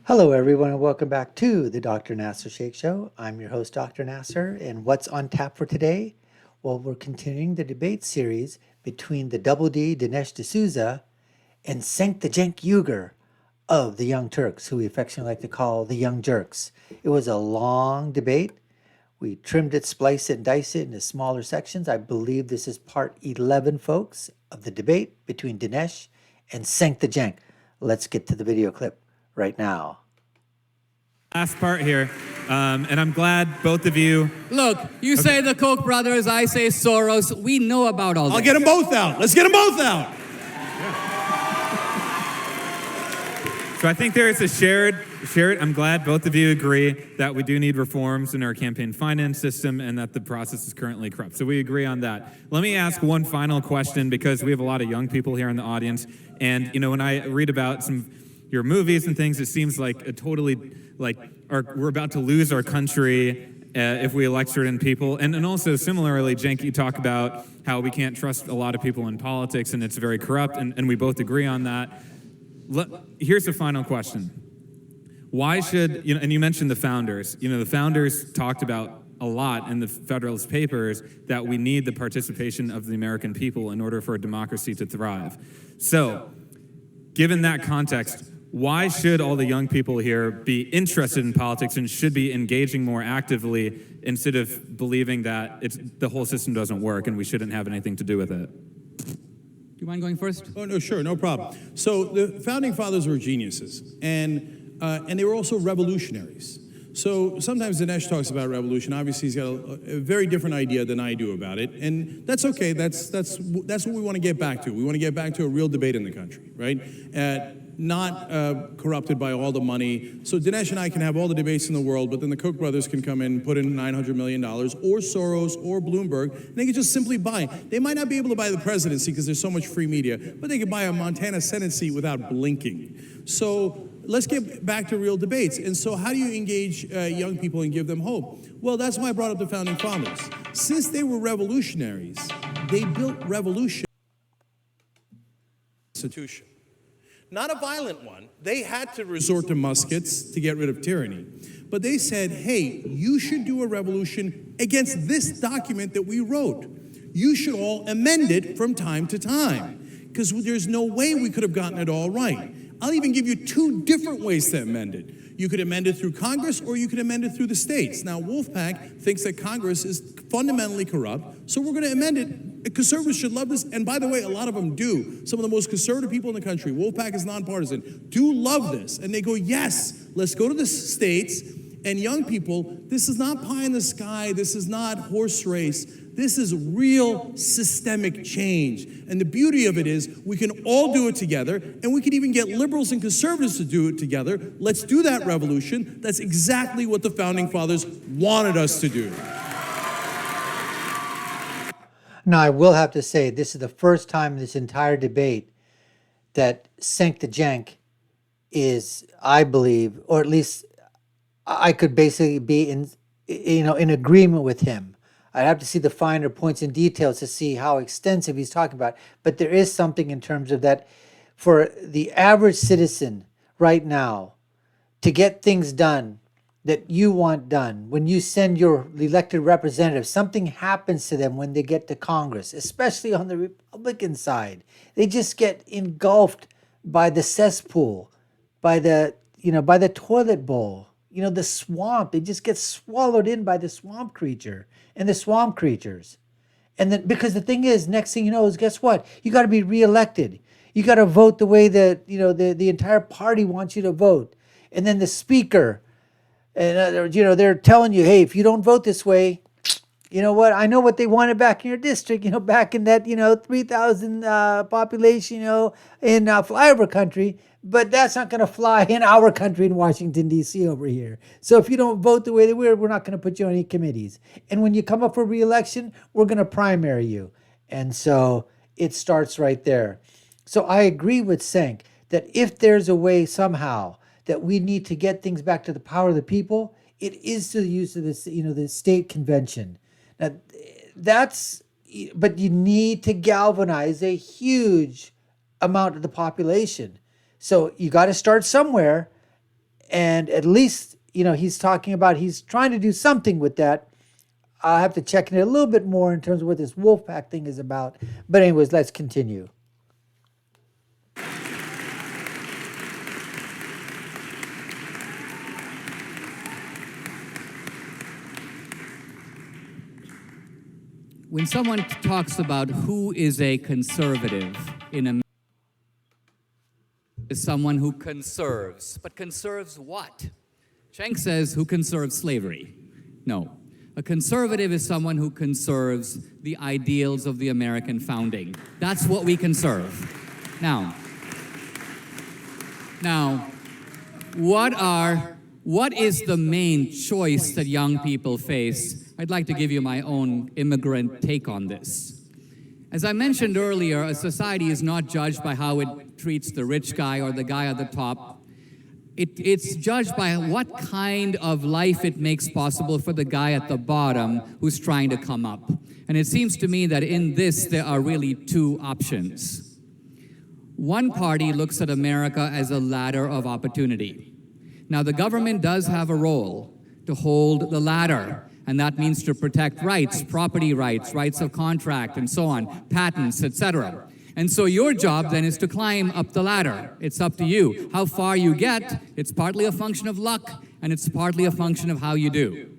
Hello, everyone, and welcome back to the Dr. Nasir Shaikh Show. I'm your host, Dr. Nasir, and what's on tap for today? Well, we're continuing the debate series between the Double D, Dinesh D'Souza, and Cenk Uygur of the Young Turks, who we affectionately like to call the Young Jerks. It was a long debate. We trimmed it, spliced it, and diced it into smaller sections. I believe this is part 11, folks, of the debate between Dinesh and Cenk Uygur. Let's get to the video clip right now. Last part here, and I'm glad both of you... Look, you say the Koch brothers, I say Soros. We know about all that. I'll get them both out. Let's get them both out. So I think there is a shared, I'm glad both of you agree that we do need reforms in our campaign finance system and that the process is currently corrupt. So we agree on that. Let me ask one final question because we have a lot of young people here in the audience. And, you know, when I read about some your movies and things, it seems like a totally, we're about to lose our country if we elect certain people. And also, similarly, Cenk, you talk about how we can't trust a lot of people in politics and it's very corrupt, and we both agree on that. Here's the final question. Why should, and you mentioned the founders. The founders talked about a lot in the Federalist Papers that we need the participation of the American people in order for a democracy to thrive. So, given that context, why should all the young people here be interested in politics and should be engaging more actively instead of believing that the whole system doesn't work and we shouldn't have anything to do with it? Do you mind going first? Oh, no, sure, no problem. So the founding fathers were geniuses, and they were also revolutionaries. So sometimes Dinesh talks about revolution. Obviously, he's got a very different idea than I do about it, and that's okay. That's what we want to get back to. We want to get back to a real debate in the country, right? Not corrupted by all the money. So Dinesh and I can have all the debates in the world, but then the Koch brothers can come in and put in $900 million, or Soros, or Bloomberg, and they can just simply buy. They might not be able to buy the presidency because there's so much free media, but they could buy a Montana Senate seat without blinking. So let's get back to real debates. And so how do you engage young people and give them hope? Well, that's why I brought up the founding fathers. Since they were revolutionaries, they built revolution institution. Not a violent one. They had to resort to muskets to get rid of tyranny. But they said, hey, you should do a revolution against this document that we wrote. You should all amend it from time to time, because there's no way we could have gotten it all right. I'll even give you two different ways to amend it. You could amend it through Congress, or you could amend it through the states. Now, Wolfpack thinks that Congress is fundamentally corrupt, so we're going to amend it. Conservatives should love this, and by the way, a lot of them do. Some of the most conservative people in the country, Wolfpack is nonpartisan, do love this. And they go, yes, let's go to the states, and young people, this is not pie in the sky, this is not horse race, this is real systemic change. And the beauty of it is we can all do it together, and we can even get liberals and conservatives to do it together. Let's do that revolution. That's exactly what the founding fathers wanted us to do. Now, I will have to say, this is the first time in this entire debate that Cenk Uygur is, I believe, or at least I could basically be in agreement with him. I'd have to see the finer points and details to see how extensive he's talking about. But there is something in terms of that for the average citizen right now to get things done that you want done. When you send your elected representative, something happens to them when they get to Congress, especially on the Republican side. They just get engulfed by the cesspool, by the toilet bowl, the swamp. They just get swallowed in by the swamp creature and the swamp creatures. And then, because the thing is, next thing you know is, guess what? You got to be reelected. You got to vote the way that, the entire party wants you to vote. And then the speaker, and they're telling you, hey, if you don't vote this way, you know what? I know what they wanted back in your district, back in that, 3,000 population, in flyover country, but that's not going to fly in our country in Washington, D.C. over here. So if you don't vote the way that we're not going to put you on any committees. And when you come up for re-election, we're going to primary you. And so it starts right there. So I agree with Cenk that if there's a way somehow that we need to get things back to the power of the people, it is to the use of this, the state convention. Now, but you need to galvanize a huge amount of the population. So you got to start somewhere, And at least, he's talking about he's trying to do something with that. I'll have to check in it a little bit more in terms of what this Wolfpack thing is about. But anyways, let's continue. When someone talks about who is a conservative in America, is someone who conserves. But conserves what? Cenk says, who conserves slavery? No. A conservative is someone who conserves the ideals of the American founding. That's what we conserve. Now, what is the main choice that young people face? I'd like to give you my own immigrant take on this. As I mentioned earlier, a society is not judged by how it treats the rich guy or the guy at the top. It's judged by what kind of life it makes possible for the guy at the bottom who's trying to come up. And it seems to me that in this, there are really two options. One party looks at America as a ladder of opportunity. Now, the government does have a role to hold the ladder, and that means to protect rights, property rights, rights of contract, and so on, patents, etc. And so your job then is to climb up the ladder. It's up to you. How far you get, it's partly a function of luck, and it's partly a function of how you do.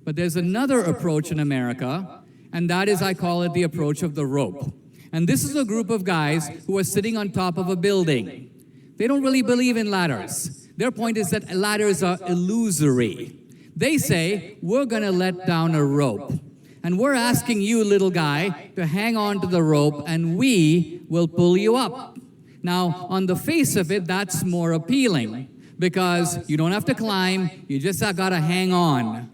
But there's another approach in America, and that is, I call it the approach of the rope. And this is a group of guys who are sitting on top of a building. They don't really believe in ladders. Their point is that ladders are illusory. They say, we're going to let down a rope. And we're asking you, little guy, to hang on to the rope, and we will pull you up. Now, on the face of it, that's more appealing, because you don't have to climb, you just got to hang on.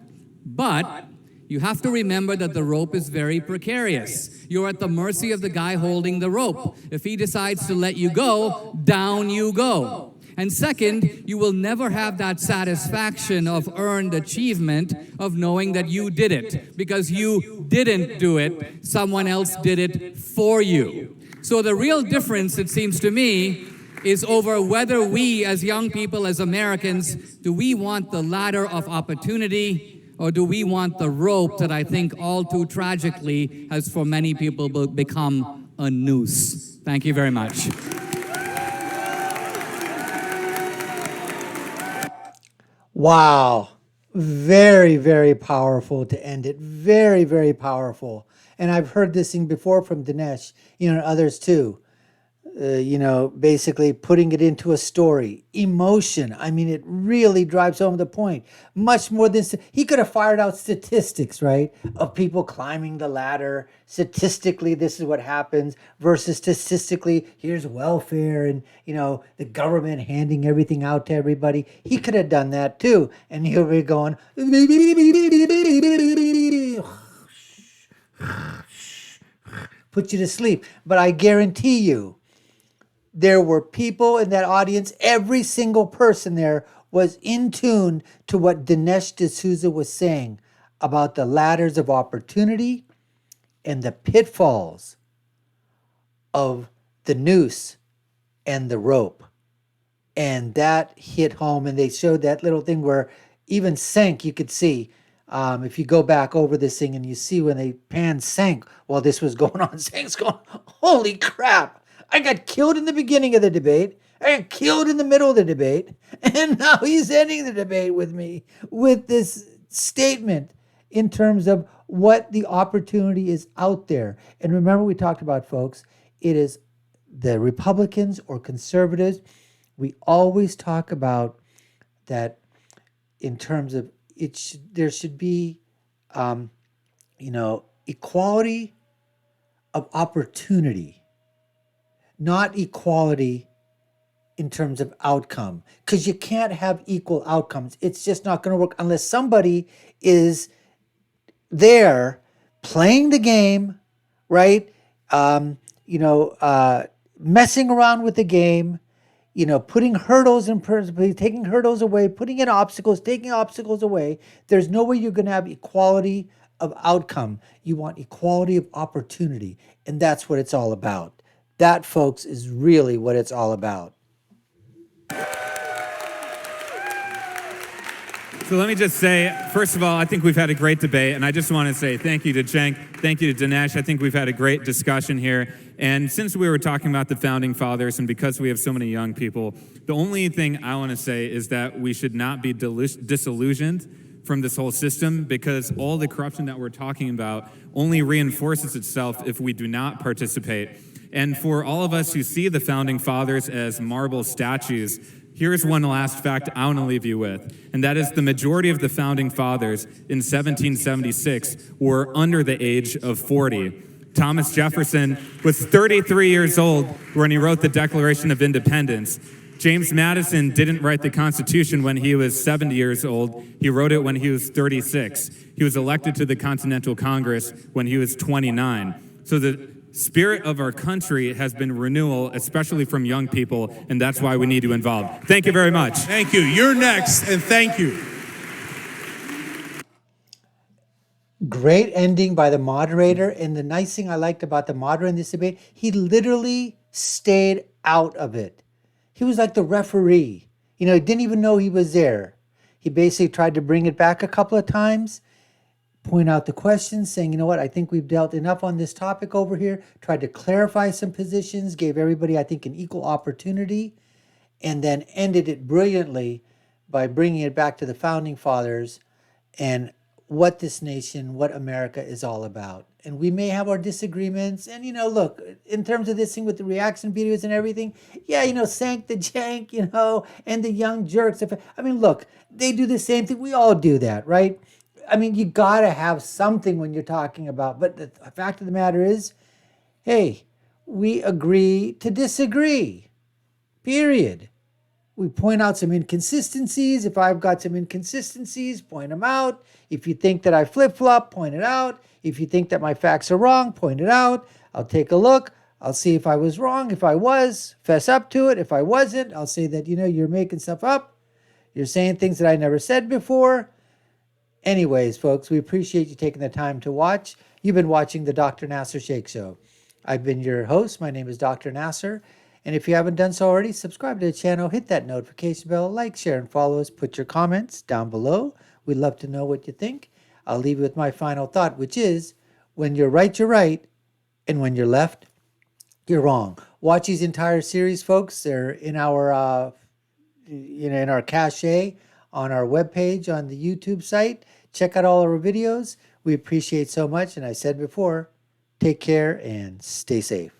But you have to remember that the rope is very precarious. You're at the mercy of the guy holding the rope. If he decides to let you go, down you go. And second, you will never have that satisfaction of earned achievement of knowing that you did it. Because you didn't do it, someone else did it for you. So the real difference, it seems to me, is over whether we as young people, as Americans, do we want the ladder of opportunity, or do we want the rope that I think all too tragically has for many people become a noose? Thank you very much. Wow. Very, very powerful to end it. Very, very powerful. And I've heard this thing before from Dinesh, and others too. Basically putting it into a story. Emotion. I mean, it really drives home the point. Much more than... He could have fired out statistics, right? Of people climbing the ladder. Statistically, this is what happens. Versus statistically, here's welfare and, the government handing everything out to everybody. He could have done that too. And he'll be going... Put you to sleep. But I guarantee you, there were people in that audience, every single person there was in tune to what Dinesh D'Souza was saying about the ladders of opportunity and the pitfalls of the noose and the rope. And that hit home, and they showed that little thing where even Cenk, you could see, if you go back over this thing and you see when they pan Cenk while this was going on, Cenk's going, holy crap. I got killed in the beginning of the debate. I got killed in the middle of the debate. And now he's ending the debate with me with this statement in terms of what the opportunity is out there. And remember, we talked about, folks, it is the Republicans or conservatives. We always talk about that in terms of there should be, equality of opportunity. Not equality in terms of outcome, because you can't have equal outcomes. It's just not going to work unless somebody is there playing the game, right? Messing around with the game, putting hurdles in person, taking hurdles away, putting in obstacles, taking obstacles away. There's no way you're going to have equality of outcome. You want equality of opportunity, and that's what it's all about. That, folks, is really what it's all about. So let me just say, first of all, I think we've had a great debate, and I just want to say thank you to Cenk, thank you to Dinesh. I think we've had a great discussion here. And since we were talking about the Founding Fathers, and because we have so many young people, the only thing I want to say is that we should not be disillusioned from this whole system, because all the corruption that we're talking about only reinforces itself if we do not participate. And for all of us who see the Founding Fathers as marble statues, here's one last fact I want to leave you with, and that is the majority of the Founding Fathers in 1776 were under the age of 40. Thomas Jefferson was 33 years old when he wrote the Declaration of Independence. James Madison didn't write the Constitution when he was 70 years old. He wrote it when he was 36. He was elected to the Continental Congress when he was 29. So the spirit of our country has been renewal, especially from young people, and that's why we need to involve. Thank you very much. Thank you. You're next, and thank you. Great ending by the moderator. And the nice thing I liked about the moderator in this debate, he literally stayed out of it. He was like the referee. He didn't even know he was there. He basically tried to bring it back a couple of times, point out the questions, saying, you know what, I think we've dealt enough on this topic over here, tried to clarify some positions, gave everybody, I think, an equal opportunity, and then ended it brilliantly by bringing it back to the Founding Fathers and what this nation, what America is all about. And we may have our disagreements. And, look, in terms of this thing with the reaction videos and everything, Cenk the Jank, and the Young Jerks. Look, they do the same thing. We all do that, right? You got to have something when you're talking about, but the fact of the matter is, hey, we agree to disagree, period. We point out some inconsistencies. If I've got some inconsistencies, point them out. If you think that I flip-flop, point it out. If you think that my facts are wrong, point it out. I'll take a look. I'll see if I was wrong. If I was, fess up to it. If I wasn't, I'll say that, you're making stuff up. You're saying things that I never said before. Anyways, folks, we appreciate you taking the time to watch. You've been watching the Dr. Nasir Shaikh Show. I've been your host. My name is Dr. Nasir. And if you haven't done so already, subscribe to the channel, hit that notification bell, like, share, and follow us. Put your comments down below. We'd love to know what you think. I'll leave you with my final thought, which is, when you're right, you're right. And when you're left, you're wrong. Watch these entire series, folks. They're in our, in our cache on our webpage on the YouTube site. Check out all our videos. We appreciate so much. And I said before, take care and stay safe.